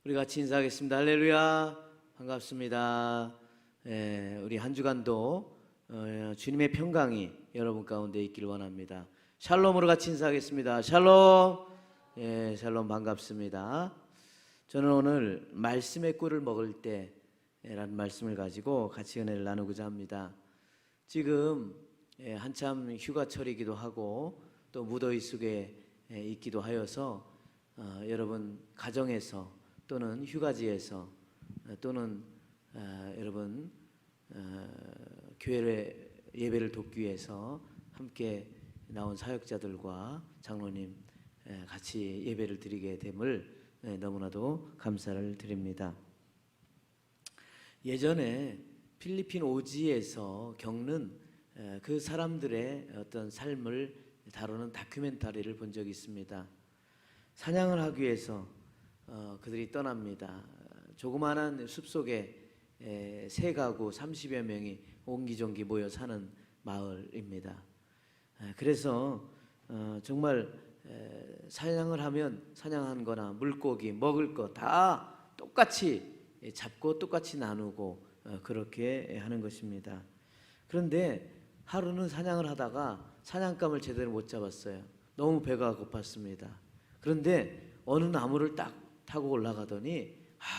우리 같이 인사하겠습니다. 할렐루야. 반갑습니다. 우리 한 주간도 주님의 평강이 여러분 가운데 있기를 원합니다. 샬롬으로 같이 인사하겠습니다. 샬롬. 샬롬 반갑습니다. 저는 오늘 말씀의 꿀을 먹을 때라는 말씀을 가지고 같이 은혜를 나누고자 합니다. 지금 한참 휴가철이기도 하고 또 무더위 속에 있기도 하여서 여러분 가정에서 또는 휴가지에서 또는 여러분 교회 예배를 돕기 위해서 함께 나온 사역자들과 장로님 같이 예배를 드리게 됨을 너무나도 감사를 드립니다. 예전에 필리핀 오지에서 겪는 그 사람들의 어떤 삶을 다루는 다큐멘터리를 본 적이 있습니다. 사냥을 하기 위해서 그들이 떠납니다. 조그마한 숲속에 세 가구 30여 명이 옹기종기 모여 사는 마을입니다. 그래서 정말 사냥을 하면 사냥한 거나 물고기, 먹을 거 다 똑같이 잡고 똑같이 나누고 그렇게 하는 것입니다. 그런데 하루는 사냥을 하다가 사냥감을 제대로 못 잡았어요. 너무 배가 고팠습니다. 그런데 어느 나무를 딱 타고 올라가더니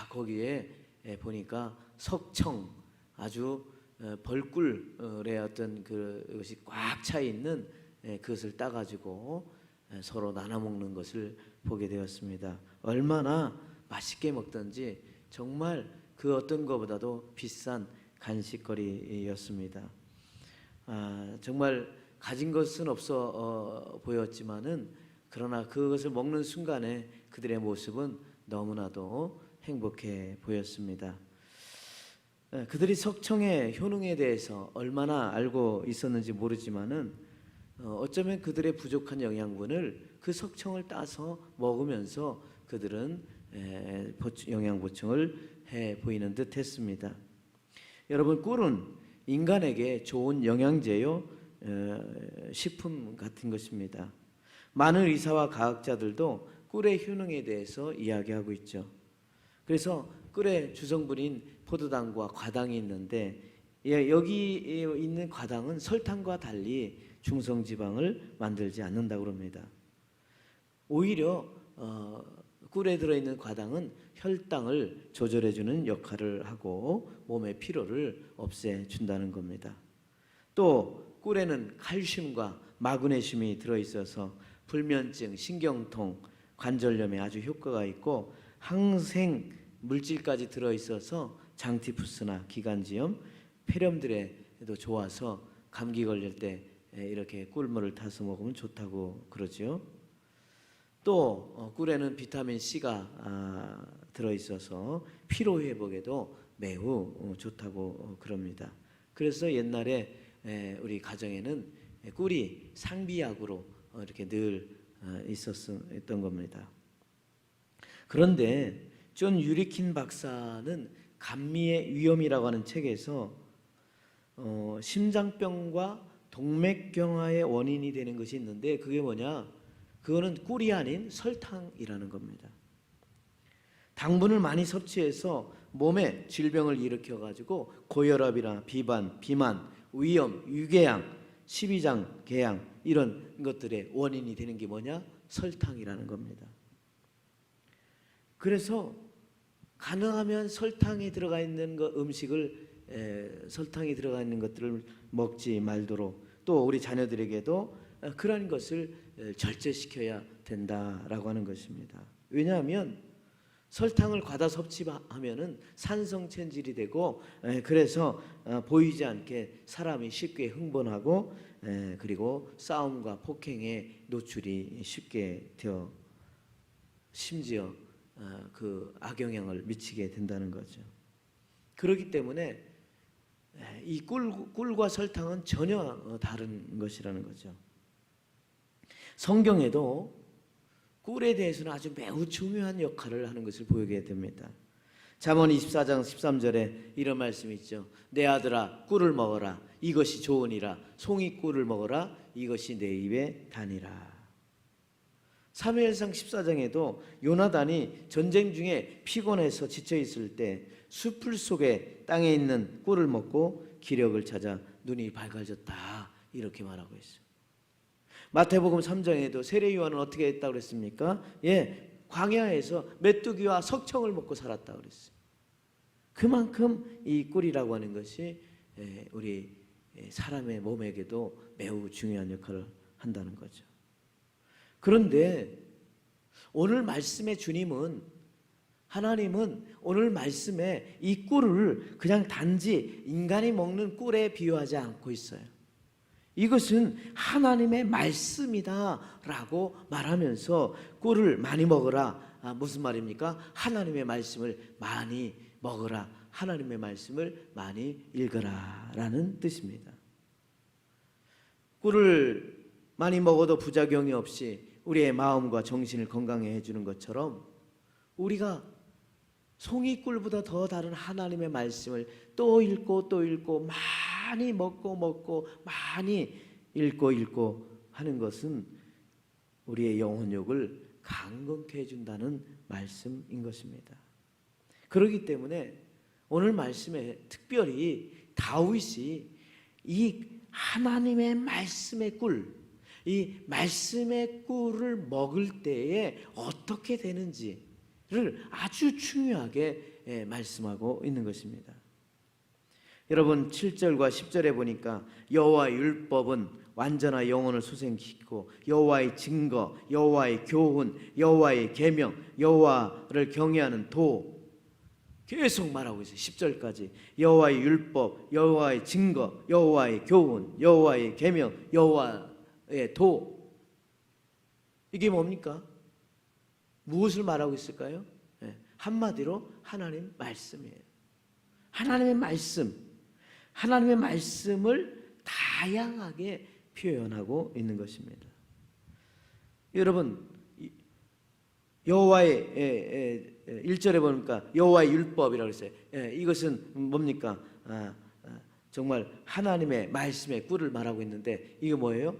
거기에 보니까 석청, 아주 벌꿀의 어떤 그것이 꽉 차 있는 그것을 따가지고 서로 나눠 먹는 것을 보게 되었습니다. 얼마나 맛있게 먹던지 정말 그 어떤 것보다도 비싼 간식거리였습니다. 정말 가진 것은 없어 보였지만은 그러나 그것을 먹는 순간에 그들의 모습은 너무나도 행복해 보였습니다. 그들이 석청의 효능에 대해서 얼마나 알고 있었는지 모르지만은 어쩌면 그들의 부족한 영양분을 그 석청을 따서 먹으면서 그들은 영양 보충을 해 보이는 듯 했습니다. 여러분, 꿀은 인간에게 좋은 영양제요, 식품 같은 것입니다. 많은 의사와 과학자들도 꿀의 효능에 대해서 이야기하고 있죠. 그래서 꿀의 주성분인 포도당과 과당이 있는데 여기 있는 과당은 설탕과 달리 중성지방을 만들지 않는다고 합니다. 오히려 꿀에 들어있는 과당은 혈당을 조절해주는 역할을 하고 몸의 피로를 없애준다는 겁니다. 또 꿀에는 칼슘과 마그네슘이 들어있어서 불면증, 신경통, 관절염에 아주 효과가 있고 항생 물질까지 들어있어서 장티푸스나 기관지염, 폐렴들에도 좋아서 감기 걸릴 때 이렇게 꿀물을 타서 먹으면 좋다고 그러죠. 또 꿀에는 비타민 C가 들어있어서 피로 회복에도 매우 좋다고 그럽니다. 그래서 옛날에 우리 가정에는 꿀이 상비약으로 이렇게 늘 있었던 겁니다. 그런데 존 유리킨 박사는 감미의 위험이라고 하는 책에서 심장병과 동맥경화의 원인이 되는 것이 있는데 그게 뭐냐? 그거는 꿀이 아닌 설탕이라는 겁니다. 당분을 많이 섭취해서 몸에 질병을 일으켜가지고 고혈압이나 비만, 위염, 유궤양, 십이장 궤양 이런 것들의 원인이 되는 게 뭐냐? 설탕이라는 겁니다. 그래서 가능하면 설탕이 들어가 있는 음식을 설탕이 들어가 있는 것들을 먹지 말도록 또 우리 자녀들에게도 그런 것을 절제시켜야 된다라고 하는 것입니다. 왜냐하면 설탕을 과다 섭취하면은 산성 체질이 되고 그래서 보이지 않게 사람이 쉽게 흥분하고 그리고 싸움과 폭행에 노출이 쉽게 되어 심지어 그 악영향을 미치게 된다는 거죠. 그렇기 때문에 이 꿀과 설탕은 전혀 다른 것이라는 거죠. 성경에도 꿀에 대해서는 아주 매우 중요한 역할을 하는 것을 보이게 됩니다. 잠언 24장 13절에 이런 말씀이 있죠. 내 아들아 꿀을 먹어라 이것이 좋으니라 송이 꿀을 먹어라 이것이 내 입에 다니라. 사무엘상 14장에도 요나단이 전쟁 중에 피곤해서 지쳐 있을 때 수풀 속에 땅에 있는 꿀을 먹고 기력을 찾아 눈이 밝아졌다 이렇게 말하고 있어요. 마태복음 3장에도 세례 요한은 어떻게 했다고 그랬습니까? 광야에서 메뚜기와 석청을 먹고 살았다 그랬어요. 그만큼 이 꿀이라고 하는 것이 우리 사람의 몸에게도 매우 중요한 역할을 한다는 거죠. 그런데 오늘 말씀의 주님은, 하나님은 오늘 말씀에 이 꿀을 그냥 단지 인간이 먹는 꿀에 비유하지 않고 있어요. 이것은 하나님의 말씀이다 라고 말하면서 꿀을 많이 먹어라. 무슨 말입니까? 하나님의 말씀을 많이 먹어라, 하나님의 말씀을 많이 읽어라 라는 뜻입니다. 꿀을 많이 먹어도 부작용이 없이 우리의 마음과 정신을 건강해 해주는 것처럼 우리가 송이꿀보다 더 다른 하나님의 말씀을 또 읽고 또 읽고 많이 먹고 많이 읽고 하는 것은 우리의 영혼욕을 강건케 해준다는 말씀인 것입니다. 그렇기 때문에 오늘 말씀에 특별히 다윗이 이 하나님의 말씀의 꿀, 이 말씀의 꿀을 먹을 때에 어떻게 되는지를 아주 중요하게 말씀하고 있는 것입니다. 여러분 7절과 10절에 보니까 여호와의 율법은 완전한 영혼을 소생시키고 여호와의 증거, 여호와의 교훈, 여호와의 계명, 여호와를 경외하는 도, 계속 말하고 있어요. 10절까지 여호와의 율법, 여호와의 증거, 여호와의 교훈, 여호와의 계명, 여호와의 도. 이게 뭡니까? 무엇을 말하고 있을까요? 한마디로 하나님 말씀이에요. 하나님의 말씀, 하나님의 말씀을 다양하게 표현하고 있는 것입니다. 여러분 여호와의 1절에 보니까 여호와의 율법이라고 했어요. 이것은 뭡니까? 정말 하나님의 말씀의 꿀을 말하고 있는데 이게 뭐예요?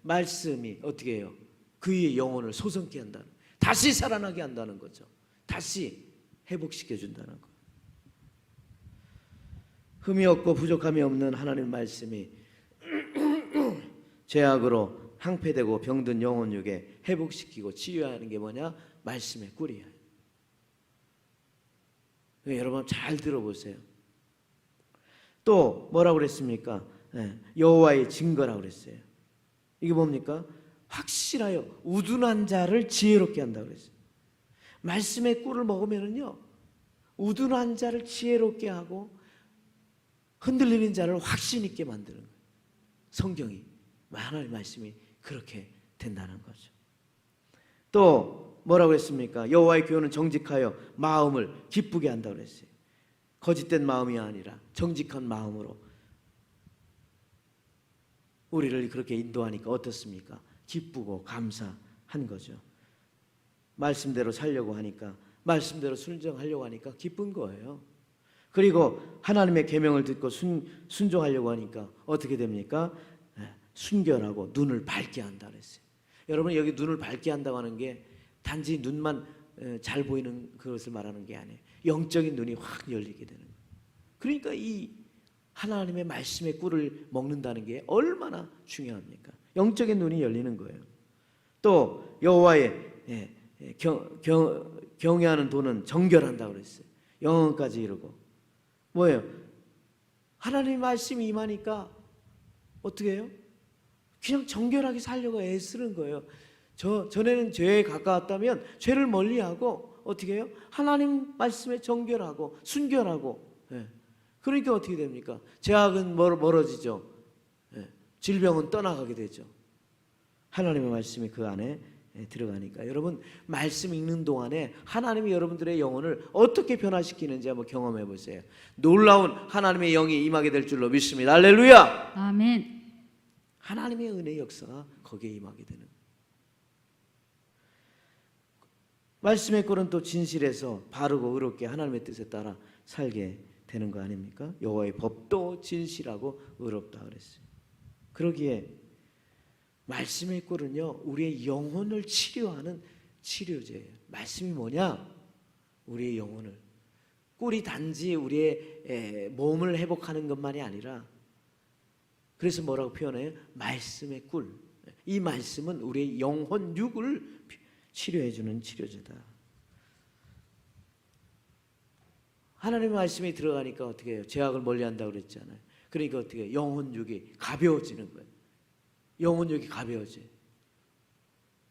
말씀이 어떻게 해요? 그의 영혼을 소성케 한다는, 다시 살아나게 한다는 거죠. 다시 회복시켜 준다는 거. 흠이 없고 부족함이 없는 하나님의 말씀이 죄악으로 항폐되고 병든 영혼육에 회복시키고 치유하는 게 뭐냐? 말씀의 꿀이에요. 여러분 잘 들어보세요. 또 뭐라고 그랬습니까? 여호와의 증거라고 그랬어요. 이게 뭡니까? 확실하여 우둔한 자를 지혜롭게 한다고 그랬어요. 말씀의 꿀을 먹으면은요, 우둔한 자를 지혜롭게 하고 흔들리는 자를 확신 있게 만드는 거예요. 성경이, 하나님의 말씀이 그렇게 된다는 거죠. 또 뭐라고 했습니까? 여호와의 교훈은 정직하여 마음을 기쁘게 한다고 그랬어요. 거짓된 마음이 아니라 정직한 마음으로 우리를 그렇게 인도하니까 어떻습니까? 기쁘고 감사한 거죠. 말씀대로 살려고 하니까, 말씀대로 순종하려고 하니까 기쁜 거예요. 그리고 하나님의 계명을 듣고 순종하려고 하니까 어떻게 됩니까? 순결하고 눈을 밝게 한다 그랬어요. 여러분 여기 눈을 밝게 한다고 하는 게 단지 눈만 잘 보이는 그것을 말하는 게 아니에요. 영적인 눈이 확 열리게 되는 거예요. 그러니까 이 하나님의 말씀의 꿀을 먹는다는 게 얼마나 중요합니까? 영적인 눈이 열리는 거예요. 또 여호와의 경외하는 도는 정결한다고 그랬어요. 영혼까지 이루고. 뭐예요? 하나님의 말씀이 임하니까 어떻게 해요? 그냥 정결하게 살려고 애쓰는 거예요. 전에는 죄에 가까웠다면 죄를 멀리하고 어떻게 해요? 하나님 말씀에 정결하고 순결하고. 그러니까 어떻게 됩니까? 죄악은 멀어지죠. 질병은 떠나가게 되죠. 하나님의 말씀이 그 안에 들어가니까. 여러분 말씀 읽는 동안에 하나님이 여러분들의 영혼을 어떻게 변화시키는지 한번 경험해 보세요. 놀라운 하나님의 영이 임하게 될 줄로 믿습니다. 할렐루야. 아멘. 하나님의 은혜의 역사가 거기에 임하게 되는. 말씀의 꼴은 또 진실해서 바르고 의롭게 하나님의 뜻에 따라 살게 되는 거 아닙니까? 여호와의 법도 진실하고 의롭다 그랬어요. 그러기에 말씀의 꿀은요, 우리의 영혼을 치료하는 치료제예요. 말씀이 뭐냐? 우리의 영혼을. 꿀이 단지 우리의 몸을 회복하는 것만이 아니라, 그래서 뭐라고 표현해요? 말씀의 꿀. 이 말씀은 우리의 영혼 육을 치료해 주는 치료제다. 하나님의 말씀이 들어가니까 어떻게 해요? 죄악을 멀리한다고 그랬잖아요. 그러니까 어떻게 해요? 영혼 육이 가벼워지는 거예요. 영혼 육이 가벼워져.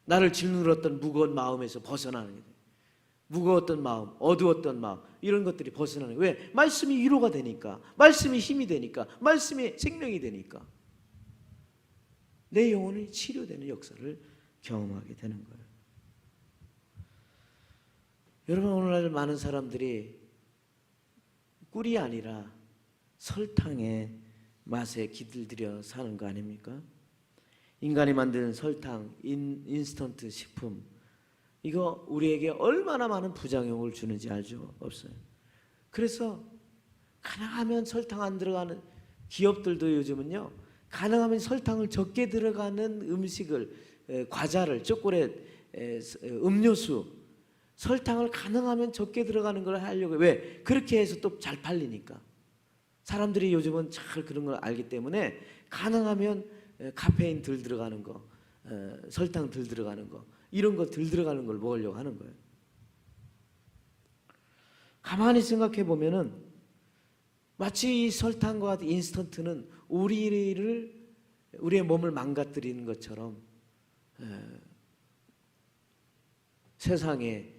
나를 짓눌렀던 무거운 마음에서 벗어나는 게 돼요. 무거웠던 마음, 어두웠던 마음, 이런 것들이 벗어나는 거예요. 왜? 말씀이 위로가 되니까, 말씀이 힘이 되니까, 말씀이 생명이 되니까 내 영혼이 치료되는 역사를 경험하게 되는 거예요. 여러분, 오늘날 많은 사람들이 꿀이 아니라 설탕의 맛에 기들들여 사는 거 아닙니까? 인간이 만드는 설탕, 인스턴트 식품, 이거 우리에게 얼마나 많은 부작용을 주는지 알죠? 없어요. 그래서 가능하면 설탕 안 들어가는 기업들도 요즘은요, 가능하면 설탕을 적게 들어가는 음식을, 과자를, 초콜릿, 음료수, 설탕을 가능하면 적게 들어가는 걸 하려고. 왜? 그렇게 해서 또 잘 팔리니까. 사람들이 요즘은 잘 그런 걸 알기 때문에 가능하면 카페인 덜 들어가는 거, 설탕 덜 들어가는 거, 이런 거 덜 들어가는 걸 먹으려고 하는 거예요. 가만히 생각해 보면은 마치 이 설탕과 같은 인스턴트는 우리의 몸을 망가뜨리는 것처럼 세상의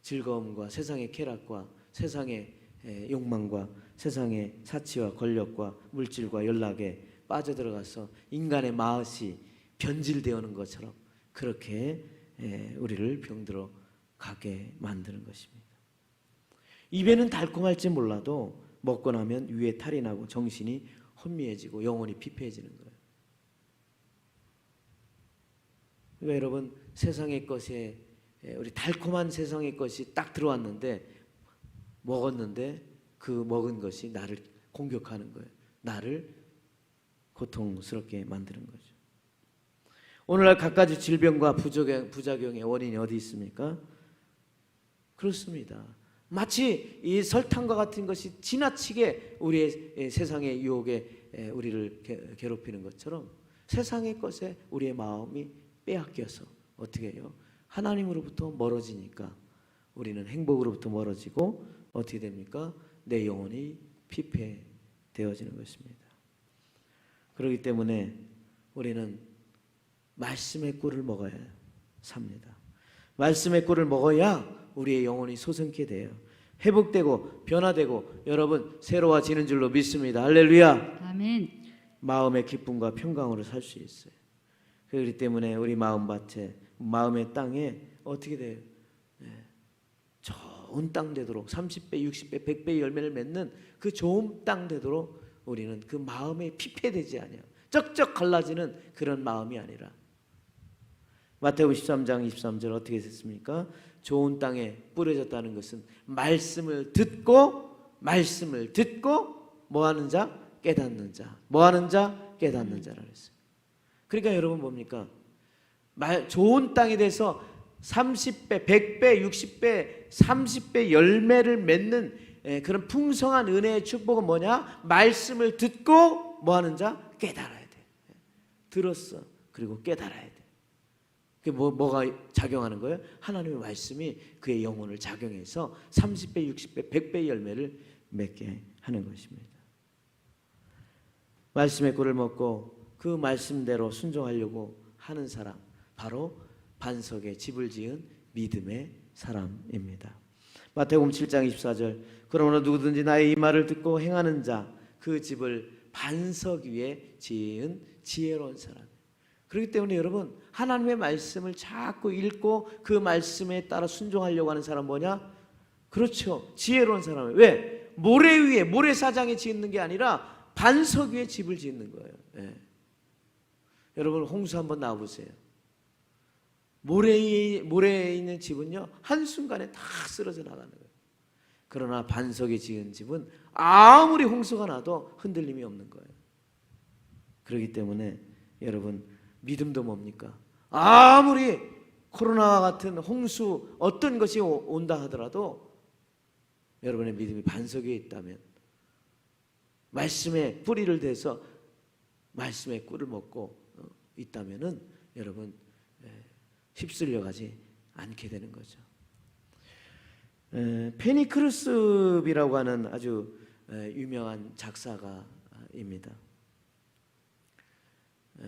즐거움과 세상의 쾌락과 세상의 욕망과 세상의 사치와 권력과 물질과 연락에 빠져들어가서 인간의 마음이 변질되어오는 것처럼 그렇게 우리를 병들어 가게 만드는 것입니다. 입에는 달콤할지 몰라도 먹고 나면 위에 탈이 나고 정신이 혼미해지고 영혼이 피폐해지는 거예요. 그러니까 여러분, 세상의 것에, 우리 달콤한 세상의 것이 딱 들어왔는데 먹었는데 그 먹은 것이 나를 공격하는 거예요. 나를 고통스럽게 만드는 거죠. 오늘날 갖가지 질병과 부작용의 원인이 어디 있습니까? 그렇습니다. 마치 이 설탕과 같은 것이 지나치게 우리의 세상의 유혹에 우리를 괴롭히는 것처럼 세상의 것에 우리의 마음이 빼앗겨서 어떻게 해요? 하나님으로부터 멀어지니까 우리는 행복으로부터 멀어지고 어떻게 됩니까? 내 영혼이 피폐되어지는 것입니다. 그렇기 때문에 우리는 말씀의 꿀을 먹어야 삽니다. 말씀의 꿀을 먹어야 우리의 영혼이 솟음게 돼요. 회복되고 변화되고 여러분 새로워지는 줄로 믿습니다. 할렐루야. 아멘. 마음의 기쁨과 평강으로 살 수 있어요. 그렇기 때문에 우리 마음밭에, 마음의 땅에 어떻게 돼요? 좋은 땅 되도록 30배, 60배, 100배의 열매를 맺는 그 좋은 땅 되도록 우리는 그 마음에 피폐되지 아니하고 쩍쩍 갈라지는 그런 마음이 아니라, 마태복음 13장 23절 어떻게 했습니까? 좋은 땅에 뿌려졌다는 것은 말씀을 듣고 뭐 하는 자? 깨닫는 자. 뭐 하는 자? 깨닫는 자라고 했어요. 그러니까 여러분 뭡니까? 좋은 땅이 돼서 30배, 100배, 60배, 30배 열매를 맺는 그런 풍성한 은혜의 축복은 뭐냐? 말씀을 듣고 뭐 하는 자? 깨달아야 돼. 들었어. 그리고 깨달아야 돼. 그게 뭐가 작용하는 거예요? 하나님의 말씀이 그의 영혼을 작용해서 30배, 60배, 100배의 열매를 맺게 하는 것입니다. 말씀의 꿀을 먹고 그 말씀대로 순종하려고 하는 사람, 바로 반석에 집을 지은 믿음의 사람입니다. 마태복음 7장 24절 그러므로 누구든지 나의 이 말을 듣고 행하는 자 그 집을 반석 위에 지은 지혜로운 사람. 그렇기 때문에 여러분 하나님의 말씀을 자꾸 읽고 그 말씀에 따라 순종하려고 하는 사람 뭐냐? 그렇죠. 지혜로운 사람이에요. 왜? 모래 위에 모래사장에 짓는 게 아니라 반석 위에 집을 짓는 거예요. 네. 여러분 홍수 한번 나와보세요. 모래에 있는 집은요 한순간에 다 쓰러져 나가는 거예요. 그러나 반석에 지은 집은 아무리 홍수가 나도 흔들림이 없는 거예요. 그렇기 때문에 여러분 믿음도 뭡니까? 아무리 코로나와 같은 홍수 어떤 것이 온다 하더라도 여러분의 믿음이 반석에 있다면, 말씀에 뿌리를 대서 말씀의 꿀을 먹고 있다면은 여러분 휩쓸려 가지 않게 되는 거죠. 페니 크루스비라고 하는 아주 유명한 작사가입니다.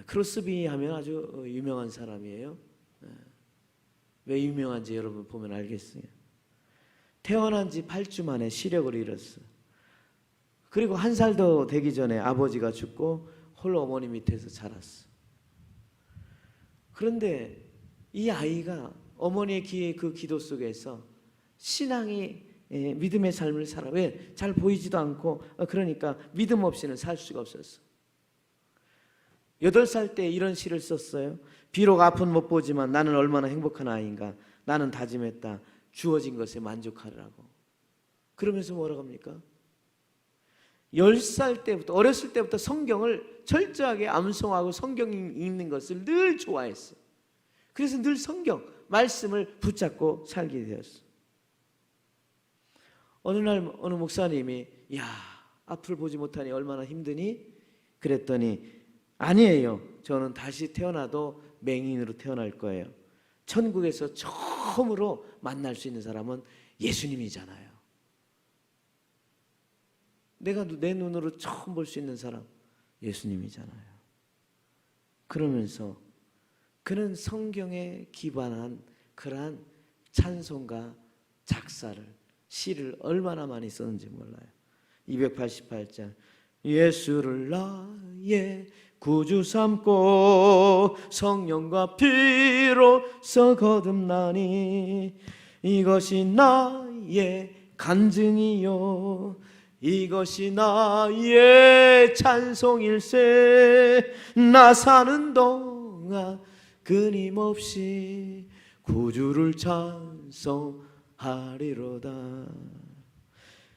크루스비 하면 아주 유명한 사람이에요. 왜 유명한지 여러분 보면 알겠어요. 태어난 지 8주 만에 시력을 잃었어요. 그리고 1살도 되기 전에 아버지가 죽고 홀로 어머니 밑에서 자랐어. 그런데 이 아이가 어머니의 귀에 그 기도 속에서 신앙이 믿음의 삶을 살아. 왜? 잘 보이지도 않고 그러니까 믿음 없이는 살 수가 없었어. 8살 때 이런 시를 썼어요. 비록 앞은 못 보지만 나는 얼마나 행복한 아이인가. 나는 다짐했다. 주어진 것에 만족하라고. 그러면서 뭐라고 합니까? 10살 때부터, 어렸을 때부터 성경을 철저하게 암송하고 성경 읽는 것을 늘 좋아했어. 그래서 늘 성경 말씀을 붙잡고 살게 되었어. 어느 날 어느 목사님이 야, 앞을 보지 못하니 얼마나 힘드니? 그랬더니 아니에요. 저는 다시 태어나도 맹인으로 태어날 거예요. 천국에서 처음으로 만날 수 있는 사람은 예수님이잖아요. 내가 내 눈으로 처음 볼 수 있는 사람 예수님이잖아요. 그러면서 그는 성경에 기반한 그러한 찬송가 작사를, 시를 얼마나 많이 썼는지 몰라요. 288장 예수를 나의 구주 삼고 성령과 피로써 거듭나니 이것이 나의 간증이요 이것이 나의 찬송일세. 나 사는 동안 끊임없이 구주를 찬송하리로다.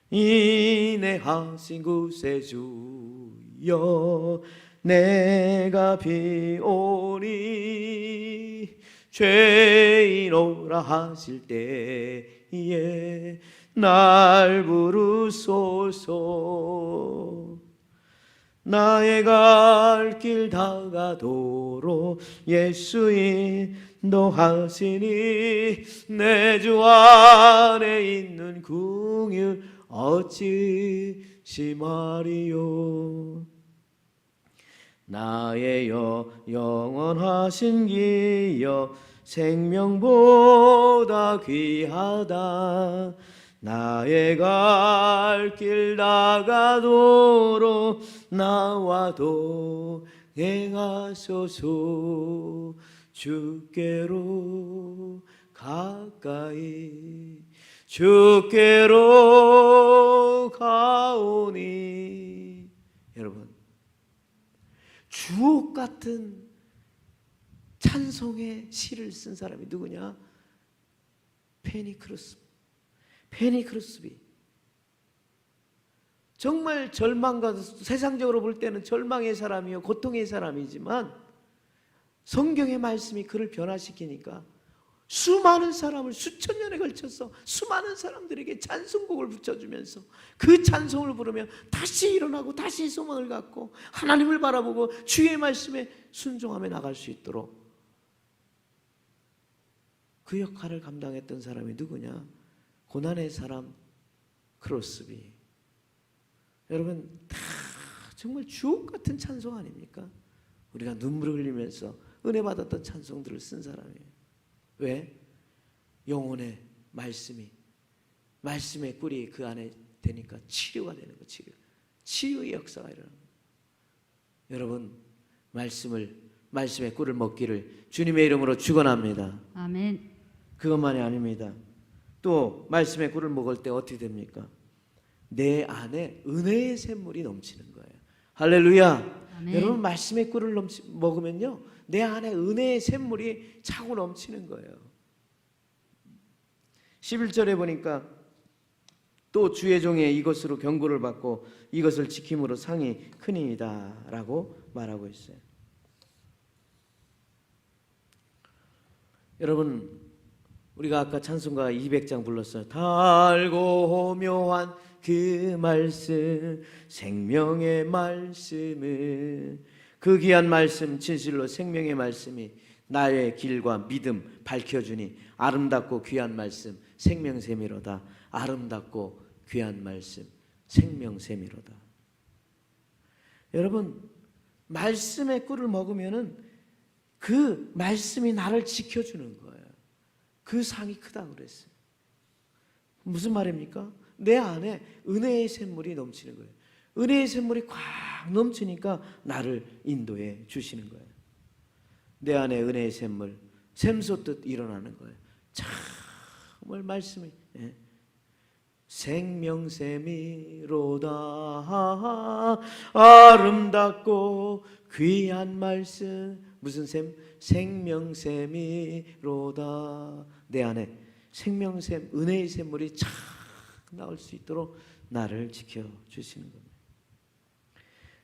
인내하신 구세주여 내가 비오니 죄인오라 하실 때에 날 부르소서. 나의 갈 길 다가도록 예수 인도하시니 내 주 안에 있는 긍휼 어찌 심하리요. 나의 영원하신 기여 생명보다 귀하다. 나의 갈 길 나가도록 나와도 행하소서. 주께로 가까이 주께로 가오니. 여러분, 주옥 같은 찬송의 시를 쓴 사람이 누구냐? 페니 크루스비. 정말 절망과 세상적으로 볼 때는 절망의 사람이요 고통의 사람이지만 성경의 말씀이 그를 변화시키니까 수많은 사람을 수천 년에 걸쳐서 수많은 사람들에게 찬송곡을 붙여주면서 그 찬송을 부르며 다시 일어나고 다시 소망을 갖고 하나님을 바라보고 주의 말씀에 순종하며 나갈 수 있도록 그 역할을 감당했던 사람이 누구냐? 고난의 사람 크루스비. 여러분, 다 정말 주옥 같은 찬송 아닙니까? 우리가 눈물을 흘리면서 은혜 받았던 찬송들을 쓴 사람이에요. 왜? 영혼의 말씀의 꿀이 그 안에 되니까 치료가 되는 거. 치유의 역사가 일어나는 거예요. 여러분, 말씀의 꿀을 먹기를 주님의 이름으로 축원합니다. 아멘. 그것만이 아닙니다. 또 말씀의 꿀을 먹을 때 어떻게 됩니까? 내 안에 은혜의 샘물이 넘치는 거예요. 할렐루야. 아멘. 여러분, 말씀의 꿀을 먹으면요 내 안에 은혜의 샘물이 차고 넘치는 거예요. 11절에 보니까 또 주의 종의 이것으로 경고를 받고 이것을 지킴으로 상이 크니이다 라고 말하고 있어요. 여러분, 우리가 아까 찬송가 200장 불렀어요. 달고 묘한 그 말씀, 생명의 말씀을, 그 귀한 말씀, 진실로 생명의 말씀이 나의 길과 믿음 밝혀주니 아름답고 귀한 말씀 생명샘이로다. 아름답고 귀한 말씀 생명샘이로다. 여러분, 말씀의 꿀을 먹으면은 그 말씀이 나를 지켜주는 거예요. 그 상이 크다고 그랬어요. 무슨 말입니까? 내 안에 은혜의 샘물이 넘치는 거예요. 은혜의 샘물이 꽉 넘치니까 나를 인도해 주시는 거예요. 내 안에 은혜의 샘물 샘솟듯 일어나는 거예요. 정말 말씀이 생명샘이로다. 아름답고 귀한 말씀. 무슨 샘? 생명샘이로다. 내 안에 생명샘, 은혜의 샘물이 착 나올 수 있도록 나를 지켜주시는 겁니다.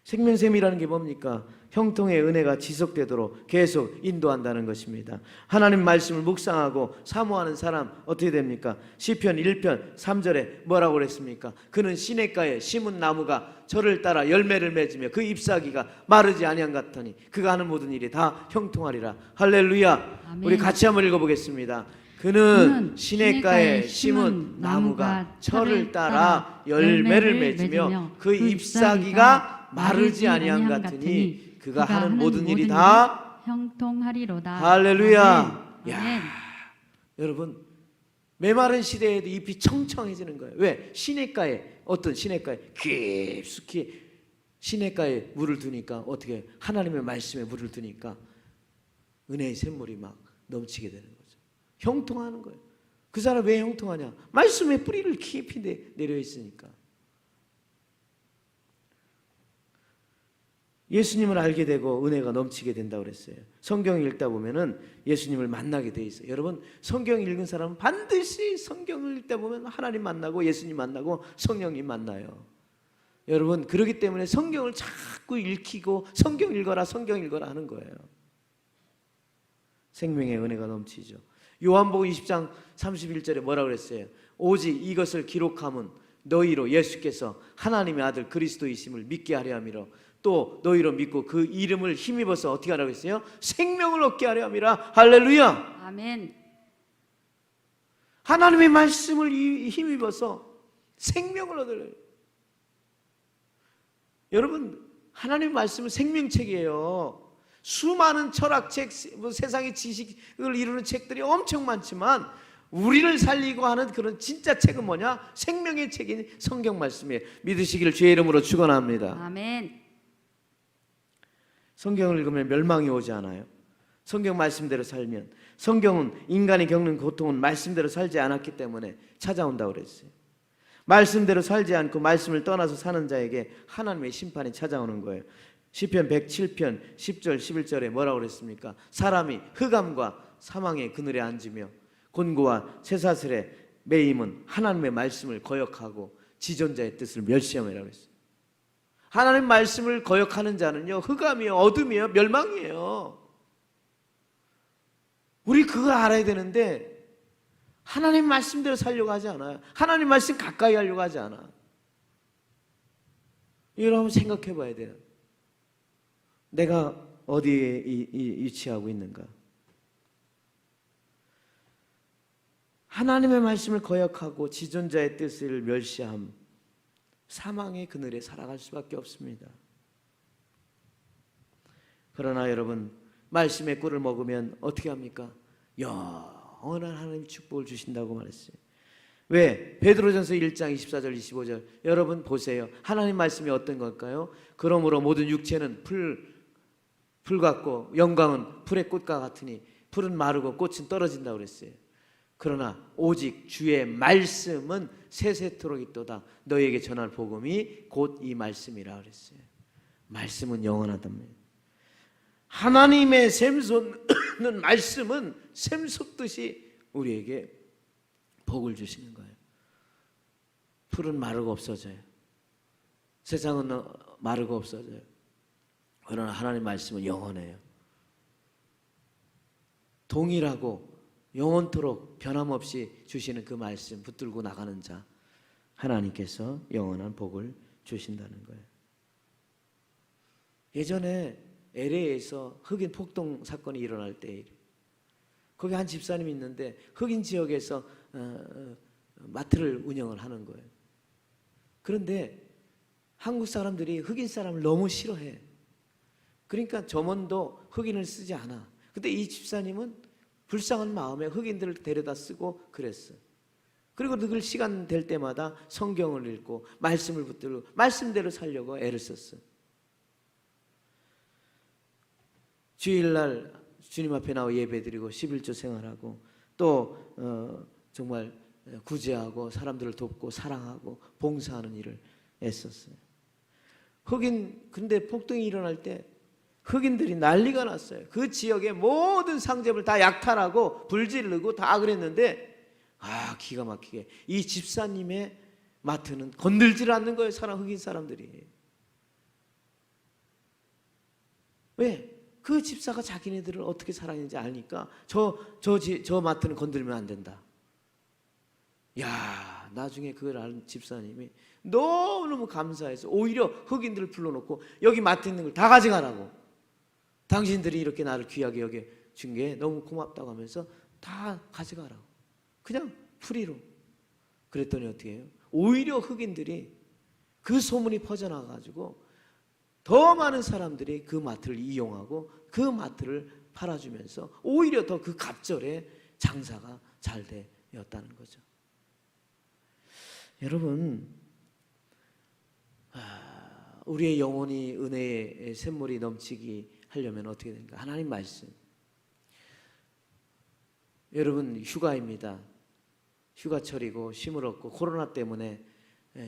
생명샘이라는 게 뭡니까? 형통의 은혜가 지속되도록 계속 인도한다는 것입니다. 하나님 말씀을 묵상하고 사모하는 사람 어떻게 됩니까? 시편 1편 3절에 뭐라고 그랬습니까? 그는 시냇가에 심은 나무가 저를 따라 열매를 맺으며 그 잎사귀가 마르지 아니한 같으니 그가 하는 모든 일이 다 형통하리라. 할렐루야. 아멘. 우리 같이 한번 읽어보겠습니다. 그는 시냇가에 심은 나무가 철을 따라 열매를 맺으며 그 잎사귀가 마르지 아니한 같으니 그가 하는 모든 일이 다 형통하리로다. 할렐루야. 야, 여러분, 메마른 시대에도 잎이 청청해지는 거예요. 왜? 시냇가에, 어떤 시냇가에 깊숙이 시냇가에 물을 두니까 어떻게, 하나님의 말씀에 물을 두니까 은혜의 샘물이 막 넘치게 되는 거죠. 형통하는 거예요. 그 사람 왜 형통하냐? 말씀의 뿌리를 깊이 내려 있으니까. 예수님을 알게 되고 은혜가 넘치게 된다고 그랬어요. 성경을 읽다 보면은 예수님을 만나게 돼 있어요. 여러분, 성경 읽은 사람은 반드시 성경을 읽다 보면 하나님 만나고 예수님 만나고 성령님 만나요. 여러분, 그렇기 때문에 성경을 자꾸 읽히고 성경 읽어라 하는 거예요. 생명의 은혜가 넘치죠. 요한복음 20장 31절에 뭐라고 그랬어요? 오직 이것을 기록함은 너희로 예수께서 하나님의 아들 그리스도이심을 믿게 하려 함이라. 또 너희로 믿고 그 이름을 힘입어서 어떻게 하라고 했어요? 생명을 얻게 하려 함이라. 할렐루야. 아멘. 하나님의 말씀을 힘입어서 생명을 얻으려. 여러분, 하나님의 말씀은 생명책이에요. 수많은 철학책, 세상의 지식을 이루는 책들이 엄청 많지만 우리를 살리고 하는 그런 진짜 책은 뭐냐? 생명의 책인 성경 말씀이에요. 믿으시기를 주의 이름으로 축원합니다. 아멘. 성경을 읽으면 멸망이 오지 않아요. 성경 말씀대로 살면. 성경은 인간이 겪는 고통은 말씀대로 살지 않았기 때문에 찾아온다고 그랬어요. 말씀대로 살지 않고 말씀을 떠나서 사는 자에게 하나님의 심판이 찾아오는 거예요. 시편 107편 10절 11절에 뭐라고 그랬습니까? 사람이 흑암과 사망의 그늘에 앉으며 곤고와 쇠사슬에 매임은 하나님의 말씀을 거역하고 지존자의 뜻을 멸시함이라고 했어요. 하나님 말씀을 거역하는 자는요, 흑암이요, 어둠이요, 멸망이에요. 우리 그거 알아야 되는데 하나님 말씀대로 살려고 하지 않아요. 하나님 말씀 가까이 하려고 하지 않아. 이걸 한번 생각해 봐야 돼요. 내가 어디에 위치하고 있는가? 하나님의 말씀을 거역하고 지존자의 뜻을 멸시함, 사망의 그늘에 살아갈 수밖에 없습니다. 그러나 여러분, 말씀의 꿀을 먹으면 어떻게 합니까? 영원한 하나님의 축복을 주신다고 말했어요. 왜? 베드로전서 1장 24절 25절 여러분 보세요. 하나님 말씀이 어떤 걸까요? 그러므로 모든 육체는 풀 같고 영광은 풀의 꽃과 같으니 풀은 마르고 꽃은 떨어진다고 그랬어요. 그러나 오직 주의 말씀은 세세토록 있도다. 너희에게 전할 복음이 곧 이 말씀이라 그랬어요. 말씀은 영원하답니다. 하나님의 샘솟는 말씀은 샘솟듯이 우리에게 복을 주시는 거예요. 풀은 마르고 없어져요. 세상은 마르고 없어져요. 그러나 하나님 말씀은 영원해요. 동일하고 영원토록 변함없이 주시는 그 말씀 붙들고 나가는 자, 하나님께서 영원한 복을 주신다는 거예요. 예전에 LA에서 흑인 폭동 사건이 일어날 때 거기 한 집사님이 있는데 흑인 지역에서 마트를 운영을 하는 거예요. 그런데 한국 사람들이 흑인 사람을 너무 싫어해. 그러니까 점원도 흑인을 쓰지 않아. 근데 이 집사님은 불쌍한 마음에 흑인들을 데려다 쓰고 그랬어. 그리고 늘 시간 될 때마다 성경을 읽고 말씀을 붙들고 말씀대로 살려고 애를 썼어. 주일날 주님 앞에 나와 예배드리고 11조 생활하고 또 정말 구제하고 사람들을 돕고 사랑하고 봉사하는 일을 애썼어요. 근데 폭동이 일어날 때 흑인들이 난리가 났어요. 그 지역의 모든 상점을 다 약탈하고 불지르고 다 그랬는데 기가 막히게 이 집사님의 마트는 건들질 않는 거예요. 흑인 사람들이. 왜? 그 집사가 자기네들을 어떻게 사랑했는지 아니까 저 마트는 건들면 안 된다. 야, 나중에 그걸 아는 집사님이 너무너무 감사해서 오히려 흑인들을 불러놓고 여기 마트 있는 걸 다 가져가라고. 당신들이 이렇게 나를 귀하게 여겨준 게 너무 고맙다고 하면서 다 가져가라고. 그냥 프리로. 그랬더니 어떻게 해요? 오히려 흑인들이 그 소문이 퍼져나가지고 더 많은 사람들이 그 마트를 이용하고 그 마트를 팔아주면서 오히려 더 그 갑절에 장사가 잘 되었다는 거죠. 여러분, 우리의 영혼이 은혜의 샘물이 넘치게 하려면 어떻게 되는가? 하나님 말씀. 여러분, 휴가입니다. 휴가철이고 쉼을 얻고 코로나 때문에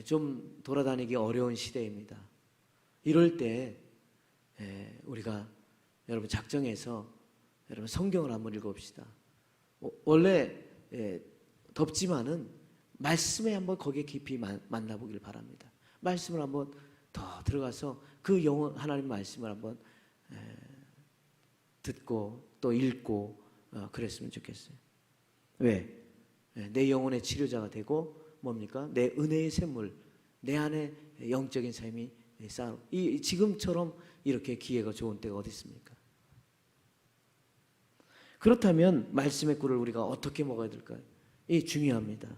좀 돌아다니기 어려운 시대입니다. 이럴 때 우리가 여러분 작정해서 여러분 성경을 한번 읽어봅시다. 원래 덥지만은 말씀에 한번 거기에 깊이 만나보길 바랍니다. 말씀을 한번 더 들어가서 그 하나님 말씀을 한번 듣고 또 읽고 그랬으면 좋겠어요. 왜? 내 영혼의 치료자가 되고 뭡니까? 내 은혜의 샘물, 내 안에 영적인 삶이 지금처럼 이렇게 기회가 좋은 때가 어디 있습니까? 그렇다면 말씀의 꿀을 우리가 어떻게 먹어야 될까요? 이 중요합니다.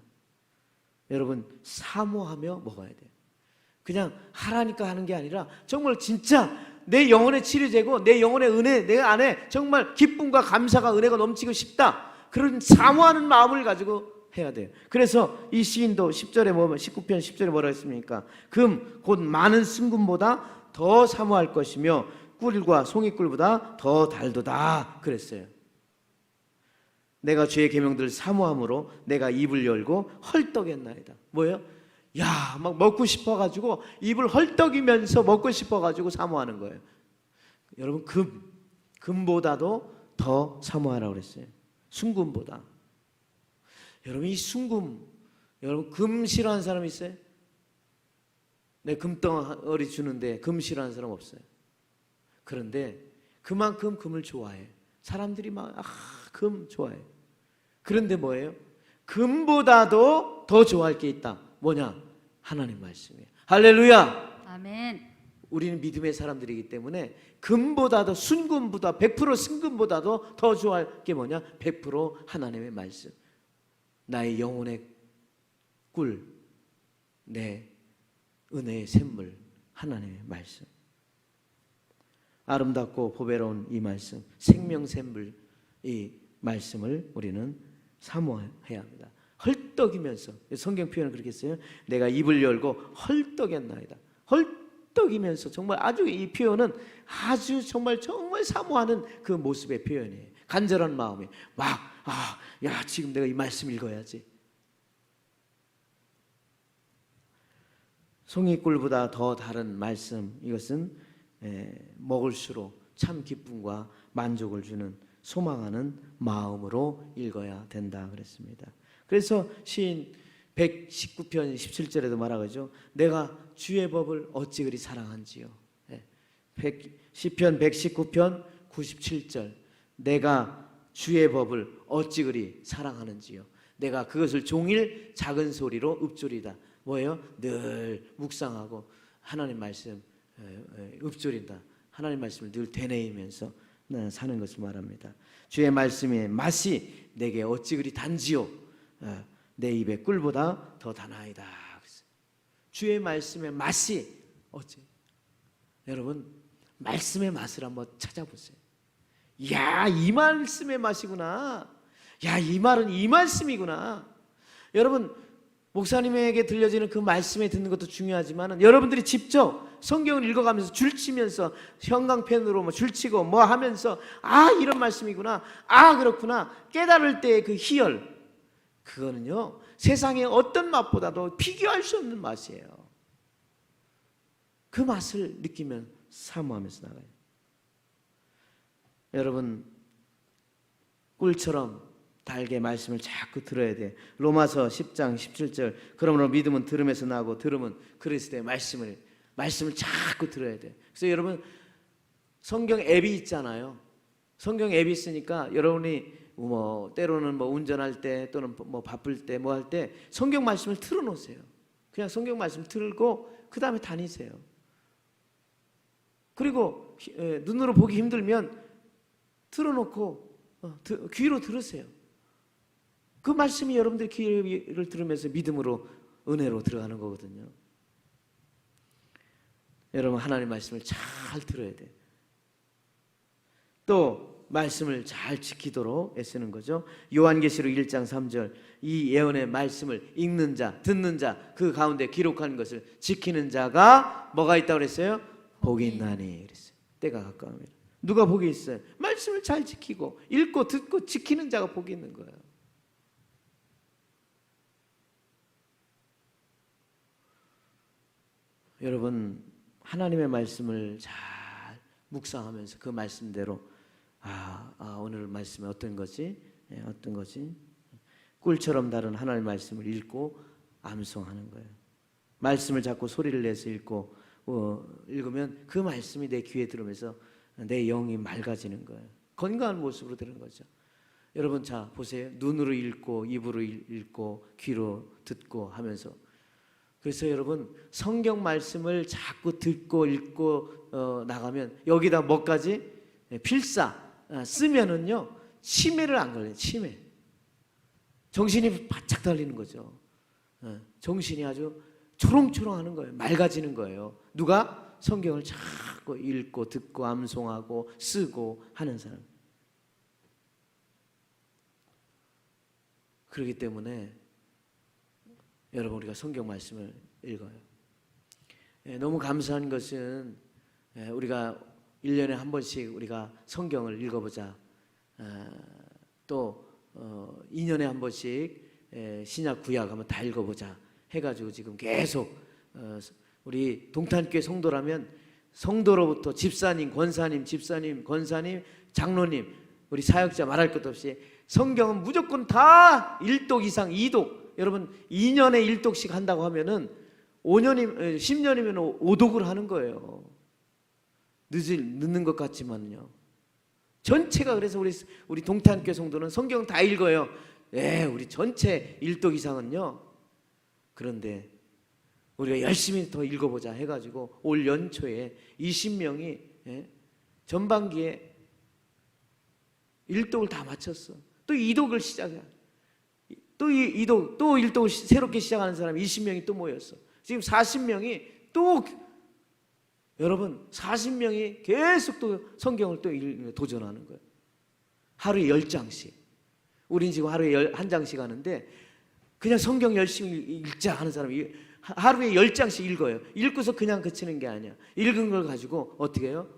여러분, 사모하며 먹어야 돼요. 그냥 하라니까 하는 게 아니라 정말 진짜 내 영혼의 치료제고 내 영혼의 은혜, 내 안에 정말 기쁨과 감사가 은혜가 넘치고 싶다. 그런 사모하는 마음을 가지고 해야 돼요. 그래서 이 시인도 10절에 19편 10절에 뭐라 했습니까? 금 곧 많은 순금보다 더 사모할 것이며 꿀과 송이꿀보다 더 달도다 그랬어요. 내가 주의 계명들을 사모함으로 내가 입을 열고 헐떡였나이다. 뭐예요? 야, 막 먹고 싶어가지고 입을 헐떡이면서 먹고 싶어가지고 사모하는 거예요. 여러분, 금보다도 더 사모하라고 그랬어요. 순금보다. 여러분, 이 순금, 여러분 금 싫어하는 사람 있어요? 내 금덩어리 주는데 금 싫어하는 사람 없어요. 그런데 그만큼 금을 좋아해. 사람들이 금 좋아해. 그런데 뭐예요? 금보다도 더 좋아할 게 있다. 뭐냐? 하나님 말씀이에요. 할렐루야. 아멘. 우리는 믿음의 사람들이기 때문에 금보다도 순금보다 100% 순금보다도 더 좋아할 게 뭐냐? 100% 하나님의 말씀. 나의 영혼의 꿀, 내 은혜의 샘물, 하나님의 말씀. 아름답고 보배로운 이 말씀, 생명 샘물, 이 말씀을 우리는 사모해야 합니다. 헐떡이면서, 성경 표현은 그렇게 써요. 내가 입을 열고 헐떡였나이다. 헐떡이면서 정말 아주 이 표현은 아주 정말 사모하는 그 모습의 표현이에요. 간절한 마음에 야, 지금 내가 이 말씀 읽어야지. 송이꿀보다 더 다른 말씀, 이것은 먹을수록 참 기쁨과 만족을 주는 소망하는 마음으로 읽어야 된다 그랬습니다. 그래서 시인 119편 17절에도 말하죠. 내가 주의 법을 어찌 그리 사랑한지요. 시편 119편 97절. 내가 주의 법을 어찌 그리 사랑하는지요. 내가 그것을 종일 작은 소리로 읊조리다. 뭐예요? 늘 묵상하고 하나님 말씀 읊조린다. 하나님 말씀을 늘 되뇌이면서 사는 것을 말합니다. 주의 말씀의 맛이 내게 어찌 그리 단지요. 내 입에 꿀보다 더 단아이다. 주의 말씀의 맛이 어찌. 여러분 말씀의 맛을 한번 찾아보세요. 야, 이 말씀의 맛이구나. 야, 이 말은 이 말씀이구나. 여러분 목사님에게 들려지는 그 말씀에 듣는 것도 중요하지만 여러분들이 직접 성경을 읽어가면서 줄치면서 형광펜으로 뭐 줄치고 뭐 하면서 아, 이런 말씀이구나. 아, 그렇구나. 깨달을 때의 그 희열, 그거는요 세상의 어떤 맛보다도 비교할 수 없는 맛이에요. 그 맛을 느끼면 사모하면서 나가요. 여러분 꿀처럼 달게 말씀을 자꾸 들어야 돼. 로마서 10장 17절 그러므로 믿음은 들음에서 나고 들음은 그리스도의 말씀을 자꾸 들어야 돼. 그래서 여러분 성경 앱이 있잖아요. 성경 앱이 있으니까 여러분이 뭐 때로는 뭐 운전할 때 또는 뭐 바쁠 때 뭐 할 때 성경 말씀을 틀어놓으세요. 그냥 성경 말씀 틀고 그 다음에 다니세요. 그리고 눈으로 보기 힘들면 틀어놓고 귀로 들으세요. 그 말씀이 여러분들 귀를 들으면서 믿음으로 은혜로 들어가는 거거든요. 여러분 하나님 말씀을 잘 들어야 돼. 또 말씀을 잘 지키도록 애쓰는 거죠. 요한계시록 1장 3절 이 예언의 말씀을 읽는 자 듣는 자 그 가운데 기록한 것을 지키는 자가 뭐가 있다고 그랬어요? 복이 있나니 그랬어요. 때가 가까우면 누가 복이 있어요? 말씀을 잘 지키고 읽고 듣고 지키는 자가 복이 있는 거예요. 여러분 하나님의 말씀을 잘 묵상하면서 그 말씀대로 오늘 말씀이 어떤 거지? 어떤 거지? 꿀처럼 다른 하나님의 말씀을 읽고 암송하는 거예요. 말씀을 자꾸 소리를 내서 읽으면 그 말씀이 내 귀에 들으면서 내 영이 맑아지는 거예요. 건강한 모습으로 되는 거죠. 여러분 자 보세요. 눈으로 읽고 입으로 읽고 귀로 듣고 하면서 그래서 여러분 성경 말씀을 자꾸 듣고 읽고 나가면 여기다 뭐까지? 필사 쓰면은요 치매를 안 걸려요. 치매. 정신이 바짝 달리는 거죠. 정신이 아주 초롱초롱하는 거예요. 맑아지는 거예요. 누가? 성경을 자꾸 읽고 듣고 암송하고 쓰고 하는 사람. 그렇기 때문에 여러분 우리가 성경 말씀을 읽어요. 너무 감사한 것은 우리가 1년에 한 번씩 우리가 성경을 읽어보자. 또 2년에 한 번씩 신약 구약 한번 다 읽어보자 해가지고 지금 계속 우리 동탄교회 성도라면 성도로부터 집사님, 권사님, 장로님, 우리 사역자 말할 것도 없이 성경은 무조건 다 1독 이상 2독. 여러분 2년에 1독씩 한다고 하면은 10년이면 5독을 하는 거예요. 늦는 것 같지만요. 전체가 그래서 우리 동탄교회 성도는 성경 다 읽어요. 우리 전체 1독 이상은요. 그런데 우리가 열심히 더 읽어보자 해가지고 올 연초에 20명이 전반기에 1독을 다 마쳤어. 또 2독을 시작해. 또 2독, 또 1독을 새롭게 시작하는 사람이 20명이 또 모였어. 지금 40명이 또 여러분 40명이 계속 또 성경을 또 도전하는 거예요. 하루에 10장씩. 우린 지금 하루에 1장씩 하는데 그냥 성경 열심히 읽자 하는 사람이 하루에 10장씩 읽어요. 읽고서 그냥 그치는 게 아니야. 읽은 걸 가지고 어떻게 해요?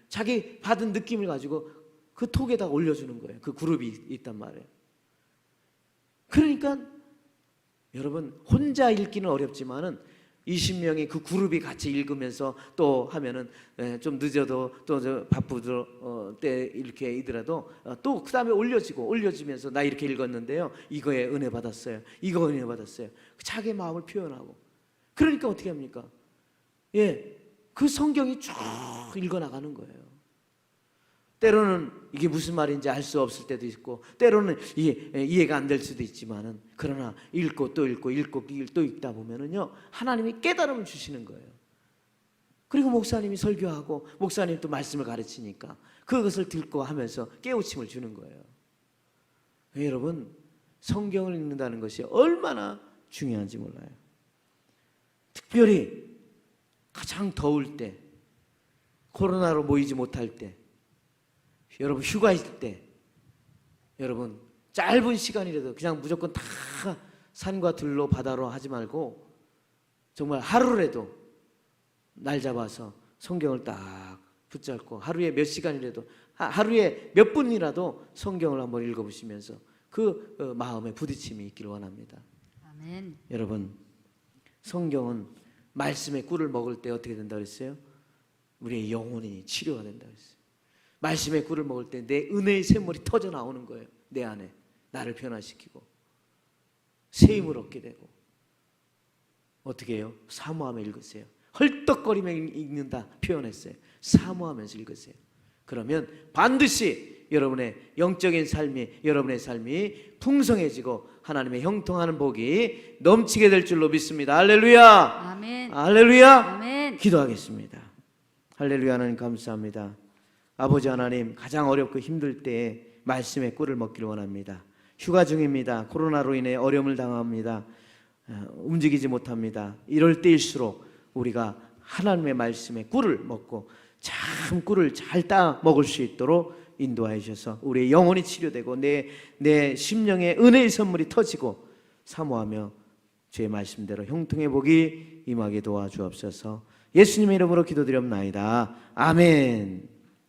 자기 받은 느낌을 가지고 그 톡에다가 올려주는 거예요. 그 그룹이 있단 말이에요. 그러니까 여러분 혼자 읽기는 어렵지만은 20명이 그 그룹이 같이 읽으면서 또 하면은 좀 늦어도 또 바쁘도 때 이렇게 이더라도 또 그 다음에 올려지면서 나 이렇게 읽었는데요. 이거에 은혜 받았어요. 이거 은혜 받았어요. 자기의 마음을 표현하고. 그러니까 어떻게 합니까? 그 성경이 쭉 읽어 나가는 거예요. 때로는 이게 무슨 말인지 알 수 없을 때도 있고, 때로는 이해가 안 될 수도 있지만은, 그러나 읽고 또 읽고 또 읽다 보면은요, 하나님이 깨달음을 주시는 거예요. 그리고 목사님이 설교하고 목사님이 또 말씀을 가르치니까 그것을 듣고 하면서 깨우침을 주는 거예요. 여러분, 성경을 읽는다는 것이 얼마나 중요한지 몰라요. 특별히 가장 더울 때, 코로나로 모이지 못할 때, 여러분 휴가일 때, 여러분 짧은 시간이라도 그냥 무조건 다 산과 들로 바다로 하지 말고 정말 하루라도 날 잡아서 성경을 딱 붙잡고 하루에 몇 시간이라도, 하루에 몇 분이라도 성경을 한번 읽어보시면서 그 마음에 부딪힘이 있기를 원합니다. 아멘. 여러분, 성경은 말씀의 꿀을 먹을 때 어떻게 된다고 했어요? 우리의 영혼이 치료가 된다고 했어요. 말씀의 꿀을 먹을 때 내 은혜의 샘물이 터져 나오는 거예요. 내 안에 나를 변화시키고 새 힘을 얻게 되고. 어떻게 해요? 사모하며 읽으세요. 헐떡거리며 읽는다 표현했어요. 사모하면서 읽으세요. 그러면 반드시 여러분의 영적인 삶이, 여러분의 삶이 풍성해지고 하나님의 형통하는 복이 넘치게 될 줄로 믿습니다. 할렐루야. 아멘. 할렐루야. 아멘. 기도하겠습니다. 할렐루야. 하나님 감사합니다. 아버지 하나님, 가장 어렵고 힘들 때에 말씀의 꿀을 먹기를 원합니다. 휴가 중입니다. 코로나로 인해 어려움을 당합니다. 움직이지 못합니다. 이럴 때일수록 우리가 하나님의 말씀의 꿀을 먹고 참 꿀을 잘 따 먹을 수 있도록 인도하여 주셔서 우리의 영혼이 치료되고 내 심령의 은혜의 선물이 터지고 사모하며 주의 말씀대로 형통의 복이 임하게 도와주옵소서. 예수님의 이름으로 기도드렸나이다. 아멘.